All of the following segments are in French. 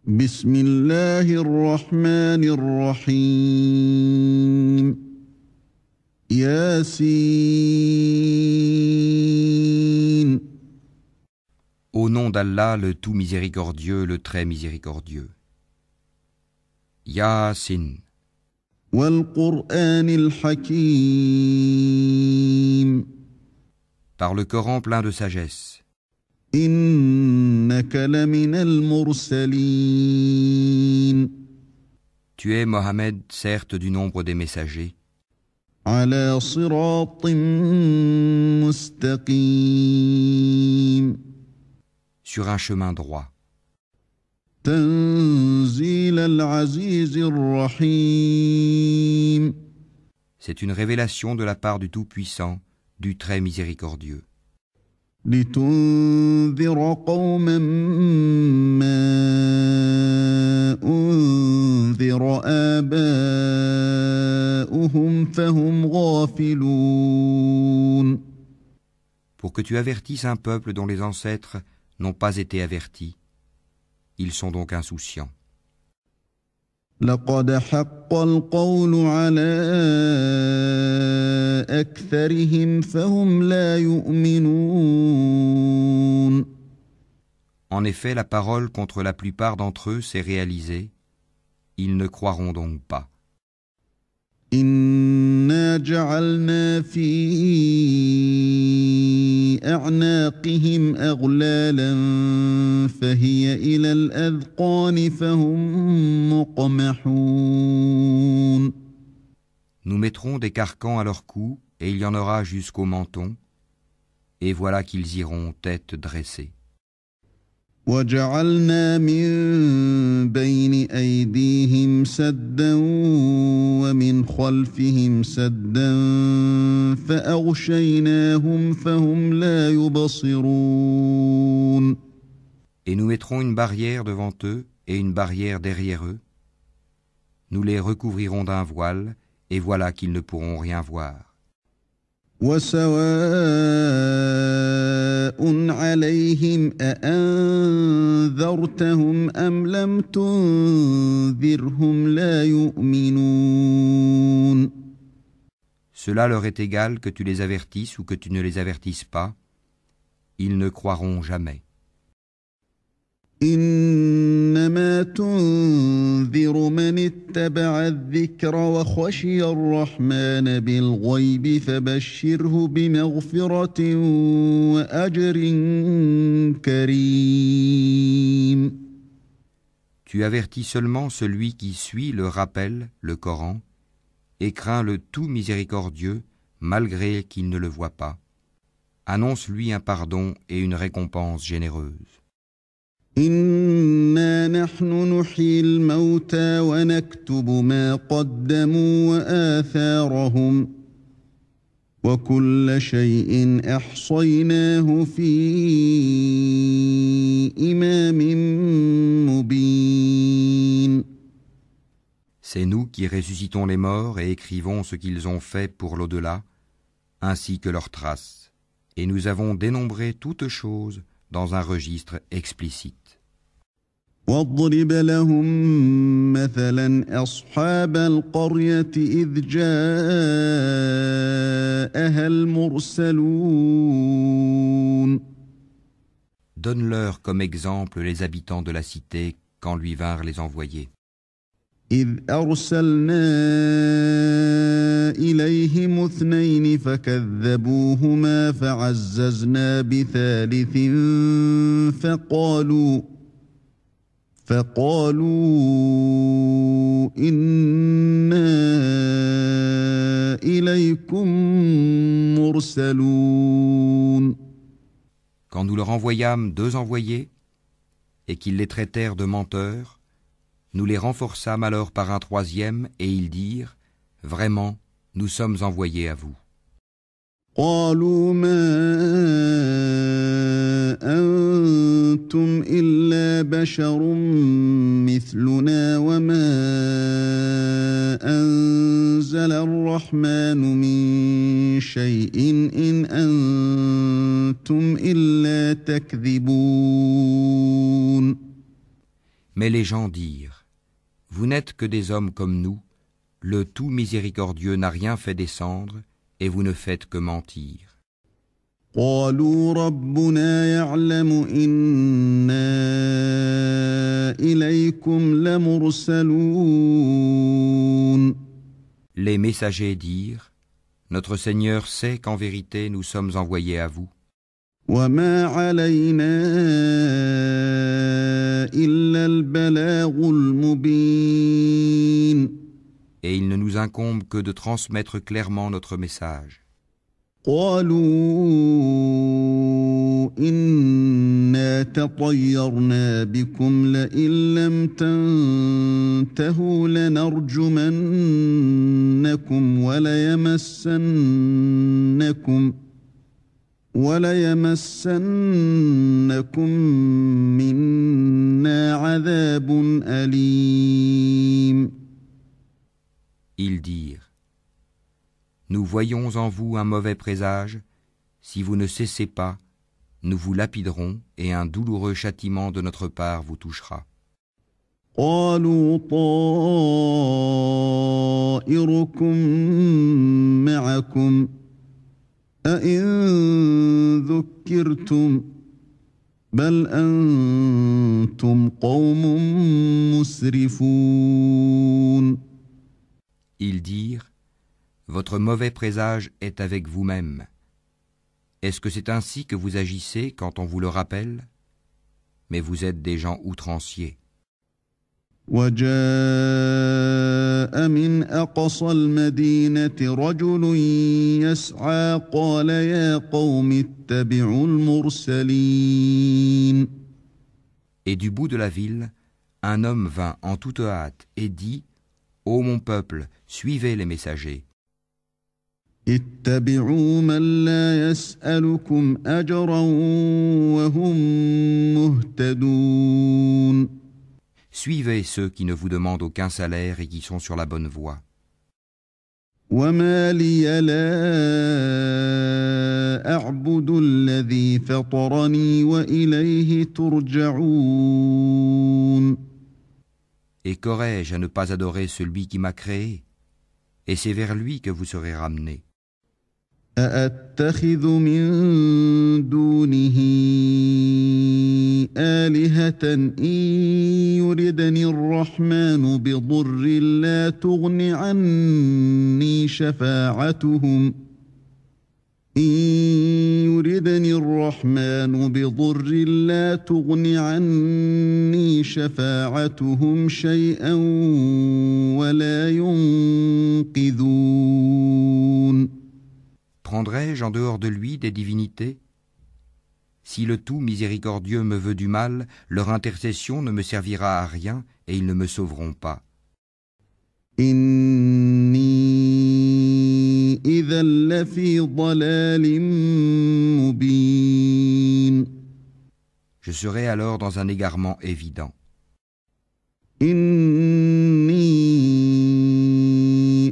بسم الله الرحمن الرحيم ياسين. Au nom d'Allah, le tout miséricordieux, le très miséricordieux. Yasin. والقرآن الحكيم. Par le Coran plein de sagesse. إنك لمن المرسلين. Tu es, Mohammed, certes du nombre des messagers, على صراط مستقيم. sur un chemin droit. تنزيل العزيز الرحيم. C'est une révélation de la part du Tout-Puissant, du très miséricordieux. لتنذر قوما ما أنذر آباؤهم فهم غافلون. Pour que tu avertisses un peuple dont les ancêtres n'ont pas été avertis. Ils sont donc insouciants. لقد حق القول على أكثرهم فهم لا يؤمنون. En effet, la parole contre la plupart d'entre eux s'est réalisée. Ils ne croiront donc pas. إنا جعلنا في أعناقهم أغلالا فهي إلى الأذقان فهم مقمحون. Nous mettrons des carcans à leur cou, et il y en aura jusqu'au menton, et voilà qu'ils iront tête dressée. وجعلنا من بين أيديهم سدا ومن خلفهم سدا فأغشيناهم فهم لا يبصرون. Et nous mettrons une barrière devant eux et une barrière derrière eux. Nous les recouvrirons d'un voile, et voilà qu'ils ne pourront rien voir. وسواء عليهم أأنذرتهم أم لم تنذرهم لا يؤمنون. Cela leur est égal que tu les avertisses ou que tu ne les avertisses pas. Ils ne croiront jamais. إنما تنذر من اتبع الذكر وخشي الرحمن بالغيب فبشره بمغفرة وأجر كريم. Tu avertis seulement celui qui suit le rappel, le Coran, et craint le tout miséricordieux, malgré qu'il ne le voit pas. Annonce-lui un pardon et une récompense généreuse. إنا نحن نحيي الموتى ونكتب ما قدموا وآثارهم وكل شيء أحصيناه في إمام مبين. C'est nous qui ressuscitons les morts et écrivons ce qu'ils ont fait pour l'au-delà, ainsi que leurs traces. Et nous avons dénombré toutes choses dans un registre explicite. واضرب لهم مثلا أصحاب القرية إذ جاءها المرسلون. Donne-leur comme exemple les habitants de la cité quand lui vinrent les envoyés. إذ أرسلنا إليهم اثنين فكذبوهما فعززنا بثالث فقالوا إنا إليكم مرسلون. Quand nous leur envoyâmes 2 envoyés, et qu'ils les traitèrent de menteurs, nous les renforçâmes alors par un 3e, et ils dirent, « Vraiment, nous sommes envoyés à vous. » قالوا ما أنتم إلا بشر مثلنا وما أنزل الرحمن من شيء إن أنتم إلا تكذبون. Mais les gens dirent, vous n'êtes que des hommes comme nous, le tout miséricordieux n'a rien fait descendre, et vous ne faites que mentir. قالوا ربنا يعلم إنا إليكم لمرسلون. Les messagers dirent, notre Seigneur sait qu'en vérité nous sommes envoyés à vous. وما علينا إلا البلاغ المبين. Et il ne nous incombe que de transmettre clairement notre message. قالوا إنا تطيرنا بكم لئن لم تنتهوا لنرجمنكم وليمسنكم منا عذاب أليم. Ils dirent, nous voyons en vous un mauvais présage, si vous ne cessez pas, nous vous lapiderons et un douloureux châtiment de notre part vous touchera. قالوا طائركم معكم أئن ذكرتم بل أنتم قوم مسرفون. Ils dirent, votre mauvais présage est avec vous-même. Est-ce que c'est ainsi que vous agissez quand on vous le rappelle? Mais vous êtes des gens outranciers. وجاء من أقصى المدينة رجل يسعى قال يا قوم اتبعوا المرسلين. Et du bout de la ville, un homme vint en toute hâte et dit, ô mon peuple, suivez les messagers. اتبعوا من لا يسألكم أجرا وهم مهتدون. Suivez ceux qui ne vous demandent aucun salaire et qui sont sur la bonne voie. وما لي لا أعبد الذي فطرني وإليه ترجعون. Et qu'aurais-je à ne pas adorer celui qui m'a créé? Et c'est vers lui que vous serez ramenés. أأتخذ من دونه آلهة إن يردني الرحمن بضر لا تغن عني شفاعتهم شيئا ولا ينقذون. Prendrai-je en dehors de lui des divinités? Si le tout miséricordieux me veut du mal, leur intercession ne me servira à rien et ils ne me sauveront pas. إني إذا لفي ضلال مبين. Je serai alors dans un égarement évident. إني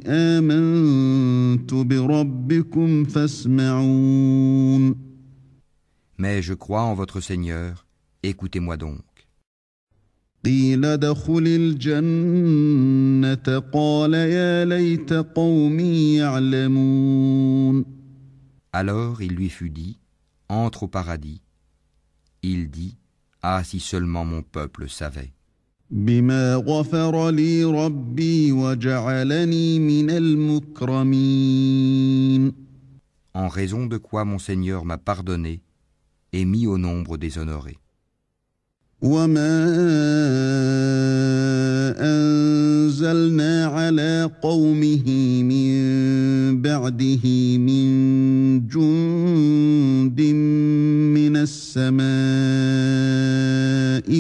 آمنت بربكم فاسمعون. Mais je crois en votre Seigneur, écoutez-moi donc. قيل ادخل الجنة قال يا ليت قومي يعلمون. Alors il lui fut dit, entre au paradis. Il dit, ah si seulement mon peuple savait. بما غفر لي ربي وجعلني من المكرمين. En raison de quoi mon Seigneur m'a pardonné et mis au nombre des honorés. وما أنزلنا على قومه من بعده من جند من السماء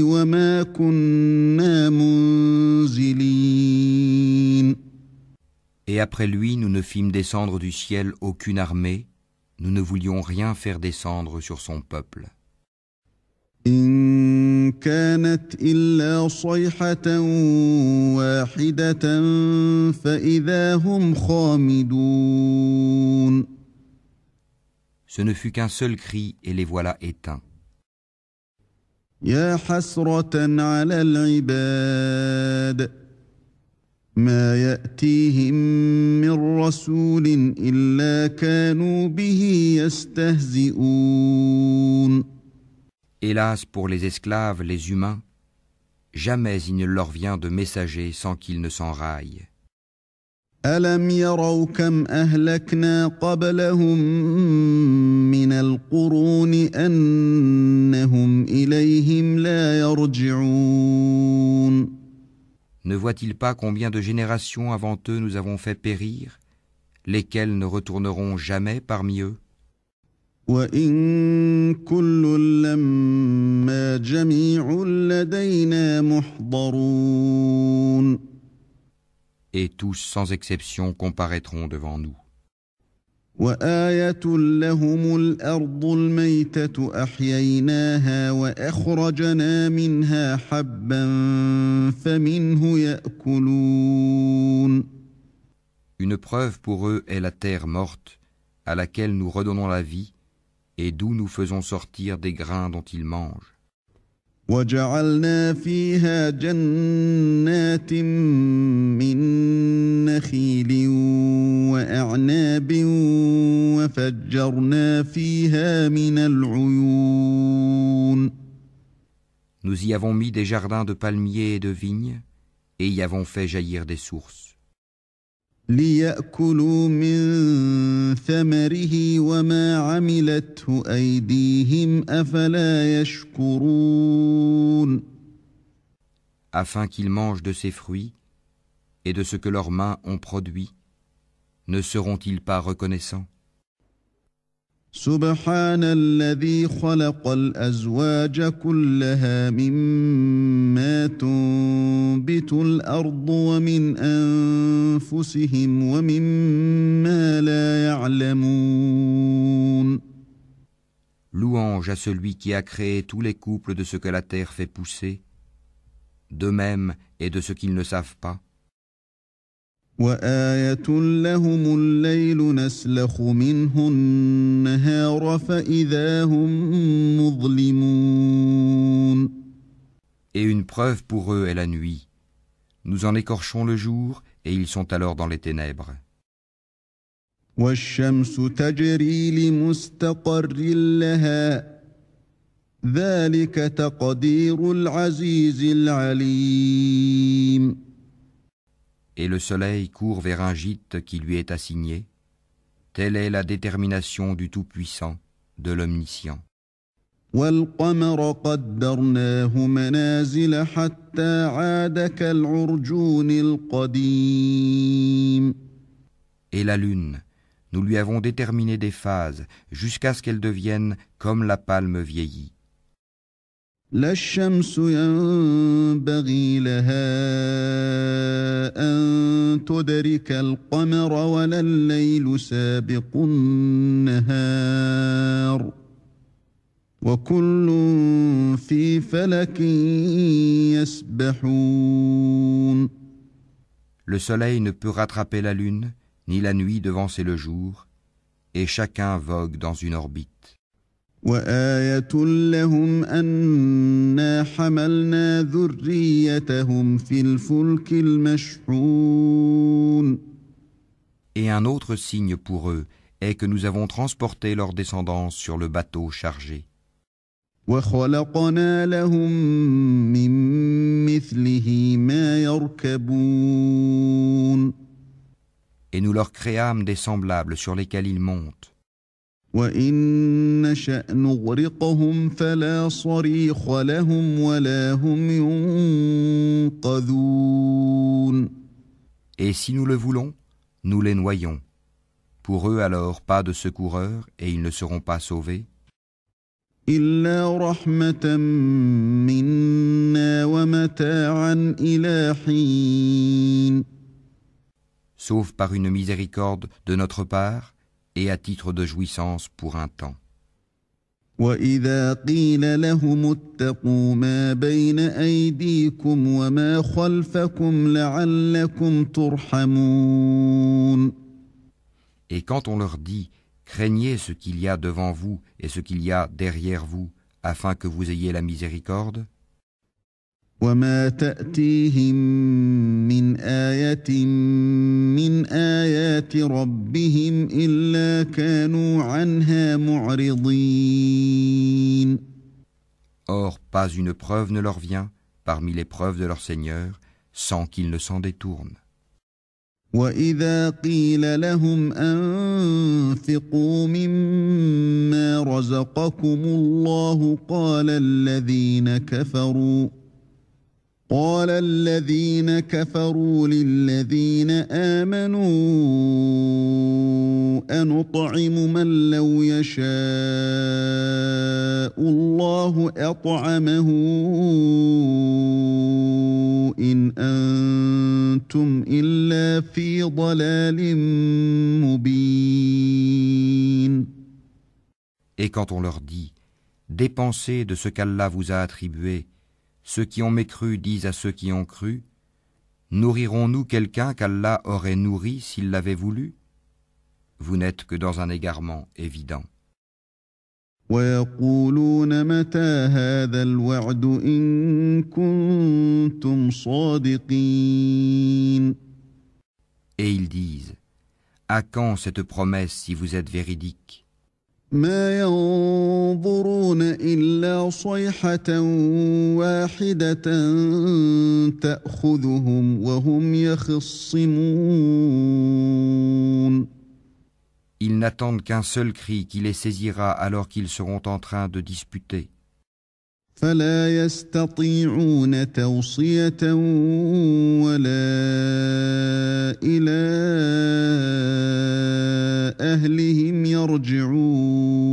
وما كنا منزلين. Et après lui, nous ne fîmes descendre du ciel aucune armée, nous ne voulions rien faire descendre sur son peuple. إن كانت إلا صيحة واحدة فإذا هم خامدون. Ce ne fut qu'un seul cri et les voilà éteints. يا حسرة على العباد ما يأتيهم من رسول إلا كانوا به يستهزئون. Hélas pour les esclaves, les humains, jamais il ne leur vient de messager sans qu'ils ne s'enraillent. ألم يروا كم أهلكنا قبلهم من القرون أنهم إليهم لا يرجعون. Ne voient-ils pas combien de générations avant eux nous avons fait périr, lesquelles ne retourneront jamais parmi eux? وإن كل لما جميع لدينا محضرون. Et tous sans exception comparaîtront devant nous. وآية لهم الأرض الميتة أحييناها وأخرجنا منها حبا فمنه يأكلون. Une preuve pour eux est la terre morte, à laquelle nous redonnons la vie, et d'où nous faisons sortir des grains dont ils mangent. وجعلنا فيها جنات من نخيل وأعناب وفجرنا فيها من العيون. Nous y avons mis des jardins de palmiers et de vignes, et y avons fait jaillir des sources. ليأكلوا من ثمره وما عملته أيديهم أفلا يشكرون. Afin qu'ils mangent de ses fruits et de ce que leurs mains ont produit, ne seront-ils pas reconnaissants? سبحان الذي خلق الأزواج كلها مما تنبت الأرض ومن أنفسهم ومما لا يعلمون. Louange à celui qui a créé tous les couples de ce que la terre fait pousser, d'eux-mêmes et de ce qu'ils ne savent pas. وآية لهم الليل نسلخ منه النهار فإذا هم مظلمون. Et une preuve pour eux est la nuit. Nous en écorchons le jour, et ils sont alors dans les ténèbres. والشمس تجري لمستقر لها ذلك تقدير العزيز العليم. Et le soleil court vers un gîte qui lui est assigné. Telle est la détermination du Tout-Puissant, de l'Omniscient. والقمر قدرناه منازل حتى عاد كالعرجون القديم. Et la lune, nous lui avons déterminé des phases jusqu'à ce qu'elle devienne comme la palme vieillie. لا الشمس ينبغي لها أن تدرك القمر ولا الليل سابق النهار وكل في فلك يسبحون. Le soleil ne peut rattraper la lune, ni la nuit devancer le jour, et chacun vogue dans une orbite. وآية لهم أنا حملنا ذريتهم في الفلك المشحون. Et un autre signe pour eux est que nous avons transporté leur descendance sur le bateau chargé. وخلقنا لهم من مثله ما يركبون. Et nous leur créâmes des semblables sur lesquels ils montent. وإن نشأ نغرقهم فلا صريخ لهم ولا هم ينقذون. Et si nous le voulons, nous les noyons. Pour eux alors pas de secoureurs et ils ne seront pas sauvés. إلا رحمة منا ومتاعا إلى حين. Sauf par une miséricorde de notre part et à titre de jouissance pour un temps. وإذا قيل لهم اتقوا ما بين أيديكم وما خلفكم لعلكم ترحمون. Et quand on leur dit « Craignez ce qu'il y a devant vous et ce qu'il y a derrière vous, afin que vous ayez la miséricorde. وما تأتيهم من آية من آيات ربهم إلا كانوا عنها معرضين. Or, pas une preuve ne leur vient parmi les preuves de leur Seigneur, sans qu'ils ne s'en détournent. وإذا قيل لهم أنفقوا مما رزقكم الله قال الذين كفروا للذين آمنوا أنطعم من لو يشاء الله أطعمه إن أنتم إلا في ضلال مبين. Et quand on leur dit « Dépensez de ce qu'Allah vous a attribué », ceux qui ont mécru disent à ceux qui ont cru, « Nourrirons-nous quelqu'un qu'Allah aurait nourri s'il l'avait voulu ?» Vous n'êtes que dans un égarement évident. ويقولون متى هذا الوعد إن كنتم صادقين. Et ils disent, « À quand cette promesse si vous êtes véridique ? ما ينظرون إلا صيحة واحدة تأخذهم وهم يخصمون. Ils n'attendent qu'un seul cri qui les saisira alors qu'ils seront en train de disputer. فلا يستطيعون توصية ولا إلى أهلهم يرجعون.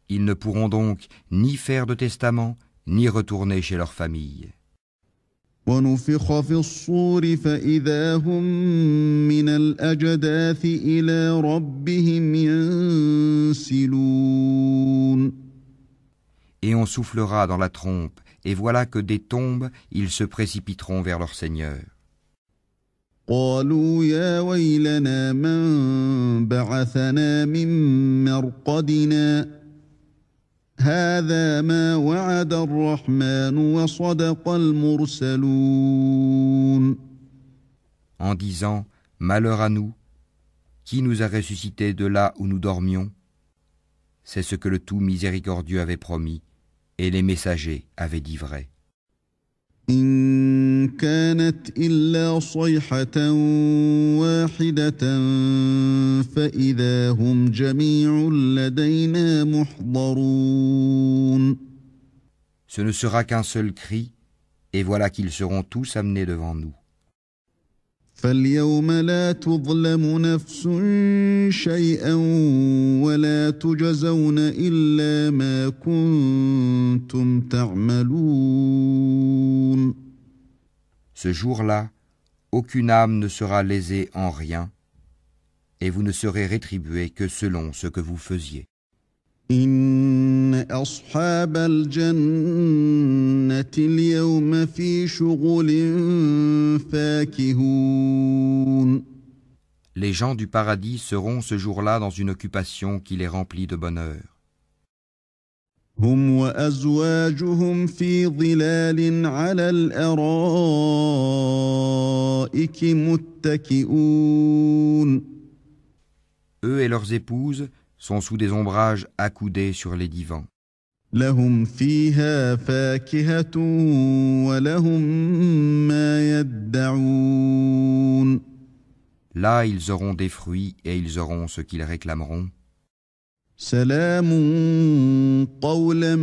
Ils ne pourront donc ni faire de testament, ni retourner chez leur famille. ونفخ في الصور فإذا هم من الأجداث إلى ربهم ينسلون. Et on soufflera dans la trompe, et voilà que des tombes, ils se précipiteront vers leur Seigneur. قالوا يا ويلنا من بعثنا من مرقدنا هذا ما وعد الرحمن وصدق المرسلون. En disant, malheur à nous, qui nous a ressuscités de là où nous dormions? C'est ce que le tout miséricordieux avait promis, et les messagers avaient dit vrai. إن كانت إلا صيحة واحدة فإذا هم جميع لدينا محضرون. Ce ne sera qu'un seul cri, et voilà qu'ils seront tous amenés devant nous. فاليوم لا تظلم نفس شيئا ولا تجزون إلا ما كنتم تعملون. Ce jour-là, aucune âme ne sera lésée en rien, et vous ne serez rétribués que selon ce que vous faisiez. إن أصحاب الجنة اليوم في شغل فاكهون. Les gens du paradis seront ce jour-là dans une occupation qui les remplit de bonheur. هم وأزواجهم في ظلال على الأرائك متكئون. Eux et leurs épouses sont sous des ombrages accoudés sur les divans. لهم فيها فاكهة ولهم ما يدعون. Là, ils auront des fruits et ils auront ce qu'ils réclameront. سلام قولا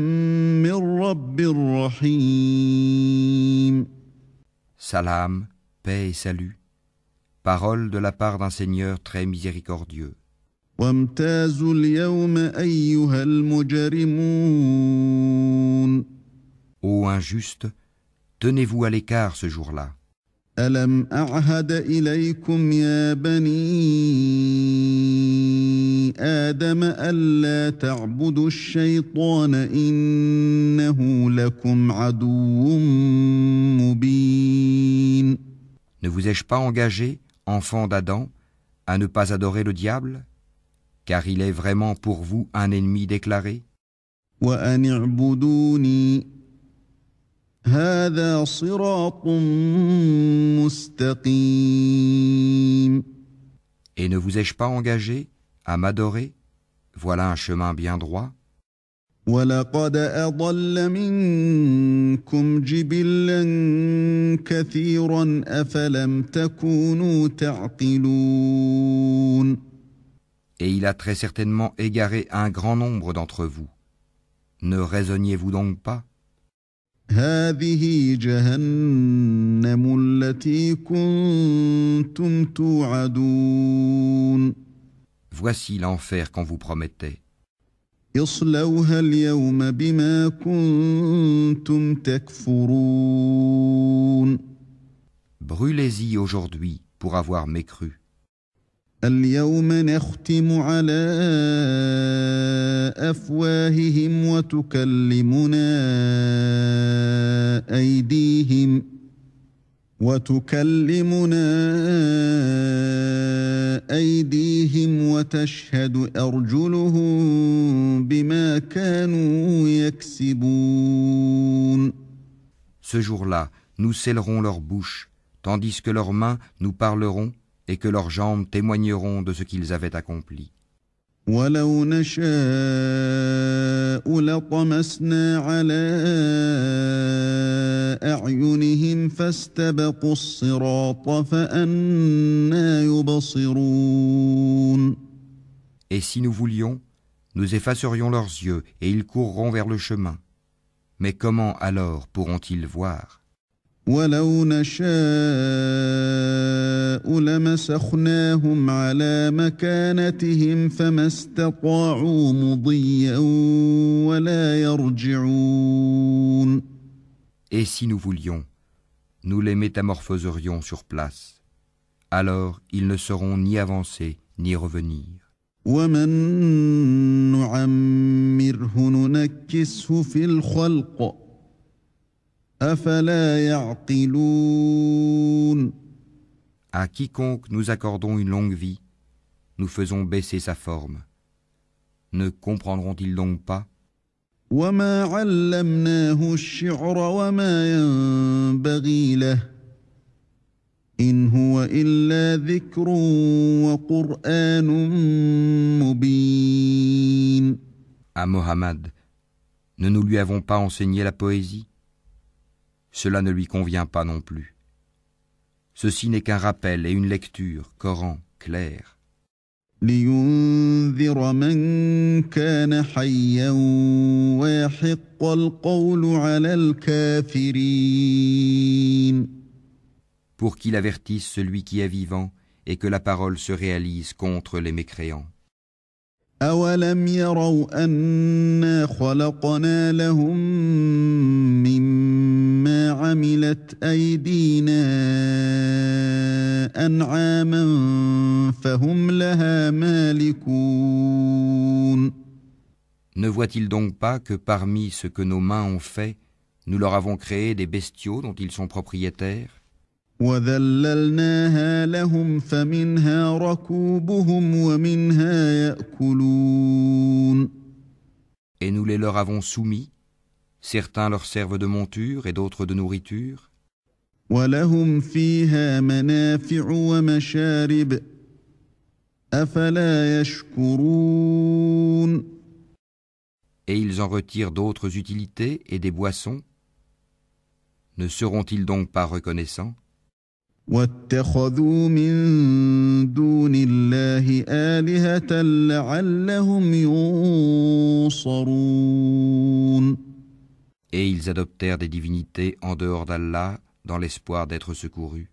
من رب رحيم. Salam, paix et salut. Parole de la part d'un Seigneur très miséricordieux. وامتازوا اليوم أيها المجرمون. Ô injustes, tenez-vous à l'écart ce jour-là. ألم أعهد إليكم يا بني آدم ألا تعبدوا الشيطان إنه لكم عدو مبين. Ne vous ai-je pas engagé, enfants d'Adam, à ne pas adorer le diable, car il est vraiment pour vous un ennemi déclaré? وأن اعبدوني هذا صراط مستقيم. Et ne vous ai-je pas engagé à m'adorer? Voilà un chemin bien droit. وَلَقَدْ أَضَلَّ مِنكُمْ جِبِلًّا كَثِيرًا أَفَلَمْ تَكُونُوا تَعْقِلُونَ. Et il a très certainement égaré un grand nombre d'entre vous. Ne raisonniez-vous donc pas? هَذِهِ جَهَنَّمُ الَّتِي كُنتُمْ تُوعَدُونَ. Voici l'enfer qu'on vous promettait. اصْلَوْهَا الْيَوْمَ بِمَا كُنتُمْ تَكْفُرُونَ. Brûlez-y aujourd'hui pour avoir mécru. اليوم نختم على أفواههم وتكلمنا أيديهم وتشهد أرجلهم بما كانوا يكسبون. Ce jour-là, nous scellerons leur bouche, tandis que leurs mains nous parleront et que leurs jambes témoigneront de ce qu'ils avaient accompli. وَلَوْ نَشَاءُ لَطَمَسْنَا عَلَىٰ أَعْيُنِهِمْ فَاسْتَبَقُوا الصِّرَاطَ فَأَنَّىٰ يُبْصِرُونَ. Et si nous voulions, nous effacerions leurs yeux et ils courront vers le chemin. Mais comment alors pourront-ils voir? وَلَوْ نَشَاءُ لَمَسَخْنَاهُمْ عَلَىٰ مَكَانَتِهِمْ فَمَا اسْتَطَاعُوا مُضِيًّا وَلَا يَرْجِعُونَ. Et si nous voulions, nous les métamorphoserions sur place. Alors ils ne sauront ni avancer ni revenir. وَمَن نُّعَمِّرْهُ نُنَكِّسْهُ فِي الْخَلْقِ أَفَلَا يَعْقِلُونَ. À quiconque nous accordons une longue vie, nous faisons baisser sa forme. Ne comprendront-ils donc pas? وَمَا عَلَّمْنَاهُ الشِّعْرَ وَمَا يَنبَغِي لَهُ إِنْ هُوَ إِلَّا ذِكْرٌ وَقُرْآنٌ مُبِينٌ. À Mohammed, ne nous lui avons pas enseigné la poésie? Cela ne lui convient pas non plus. Ceci n'est qu'un rappel et une lecture, Coran, clair. لِيُنذِرَ مَن كَانَ حَيًّا وَيَحِقَّ الْقَوْلُ عَلَى الْكَافِرِينَ. Pour qu'il avertisse celui qui est vivant et que la parole se réalise contre les mécréants. أَوَلَمْ يَرَوْا أَنَّا خَلَقْنَا لَهُم مِّمَّا عَمِلَتْ أَيْدِينَا أَنْعَامًا فَهُمْ لَهَا مَالِكُونَ. Ne voit-il donc pas que parmi ce que nos mains ont fait, nous leur avons créé des bestiaux dont ils sont propriétaires? وَذَلَّلْنَاهَا لَهُمْ فَمِنْهَا رَكُوبُهُمْ وَمِنْهَا يَأْكُلُونَ. Et nous les leur avons soumis, certains leur servent de monture et d'autres de nourriture. وَلَهُمْ فِيهَا مَنَافِعُ وَمَشَارِبُ أَفَلَا يَشْكُرُونَ. Et ils en retirent d'autres utilités et des boissons. Ne seront-ils donc pas reconnaissants? وَاتَّخَذُوا مِن دُونِ اللَّهِ آلِهَةً لَعَلَّهُمْ يُنصَرُونَ. Et ils adoptèrent des divinités en dehors d'Allah dans l'espoir d'être secourus.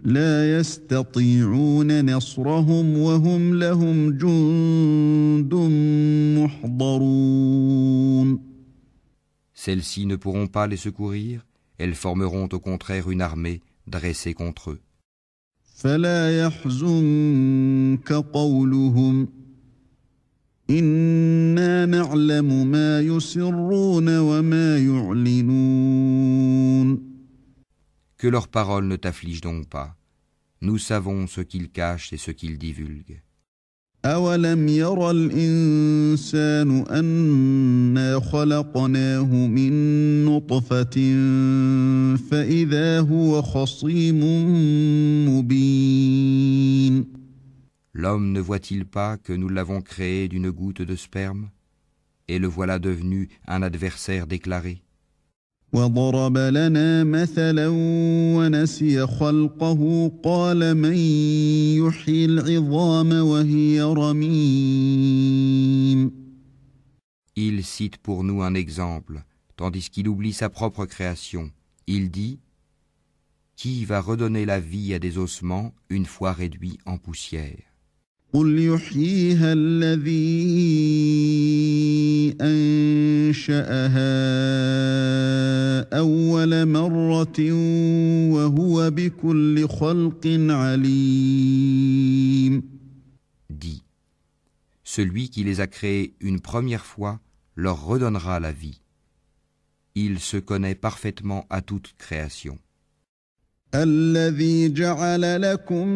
لَا يَسْتَطِيعُونَ نَصْرَهُمْ وَهُمْ لَهُمْ جُندٌ مُّحْضَرُونَ. Celles-ci ne pourront pas les secourir, elles formeront au contraire une armée dressée contre eux. فَلَا يَحْزُنكَ قَوْلُهُمْ إِنَّا نَعْلَمُ مَا يُسِرُّونَ وَمَا يُعْلِنُونَ. Que leurs paroles ne t'affligent donc pas. Nous savons ce qu'ils cachent et ce qu'ils divulguent. أولم ير الإنسان أنا خلقناه من نطفة فإذا هو خصيم مبين. L'homme ne voit-il pas que nous l'avons créé d'une goutte de sperme, et le voilà devenu un adversaire déclaré? وضرب لنا مثلا ونسي خلقه قال من يحيي العظام وهي رميم. Il cite pour nous un exemple, tandis qu'il oublie sa propre création. Il dit: Qui va redonner la vie à des ossements une fois réduits en poussière? قل يحييها الذي أنشأها أول مرة وهو بكل خلق عليم. Dit: Celui qui les a créés une première fois leur redonnera la vie. Il se connaît parfaitement à toute création. الذي جعل لكم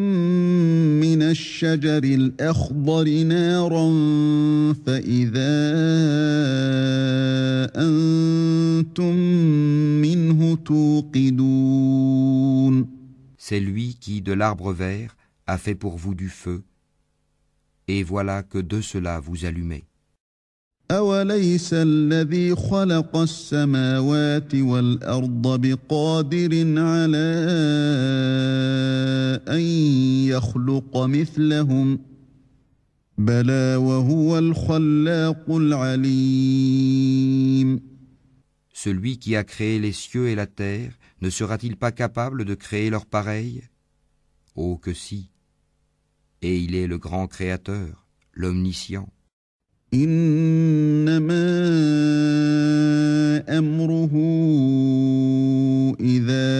من الشجر الأخضر نارا فإذا أنتم منه توقدون. C'est lui qui, de l'arbre vert, a fait pour vous du feu, et voilà que de cela vous allumez. أوليس الذي خلق السماوات والأرض بقادر على أن يخلق مثلهم بلى وهو الخلاق العليم. Celui qui a créé les cieux et la terre, ne sera-t-il pas capable de créer leur pareil? Oh que si! Et il est le grand créateur, l'omniscient. إنما أمره إذا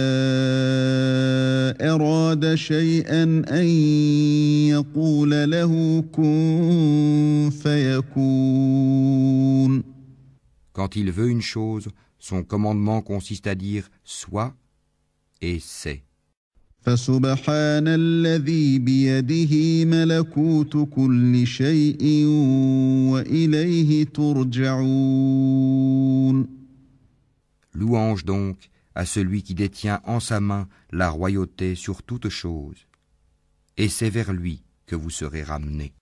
أراد شيئا أن يقول له كن فيكون. Quand il veut une chose, son commandement consiste à dire « sois » et « c'est ». فسبحان الذي بيده ملكوت كل شيء وإليه ترجعون. Louange donc à celui qui détient en sa main la royauté sur toute chose, et c'est vers lui que vous serez ramenés.